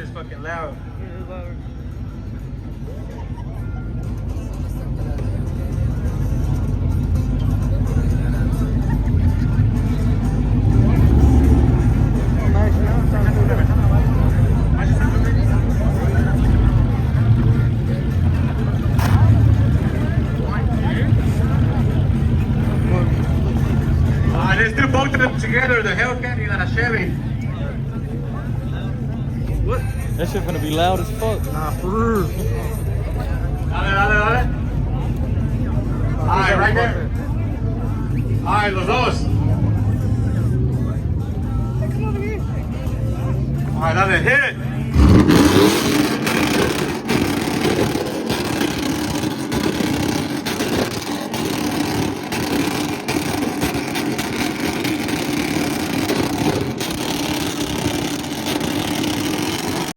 shit's fucking loud. Let's do both of them together, the Hellcat and the Chevy. What? That shit gonna be loud as fuck. Nah, for real. Dale. Alright, right there. Alright, los dos. Alright, dale, hit it.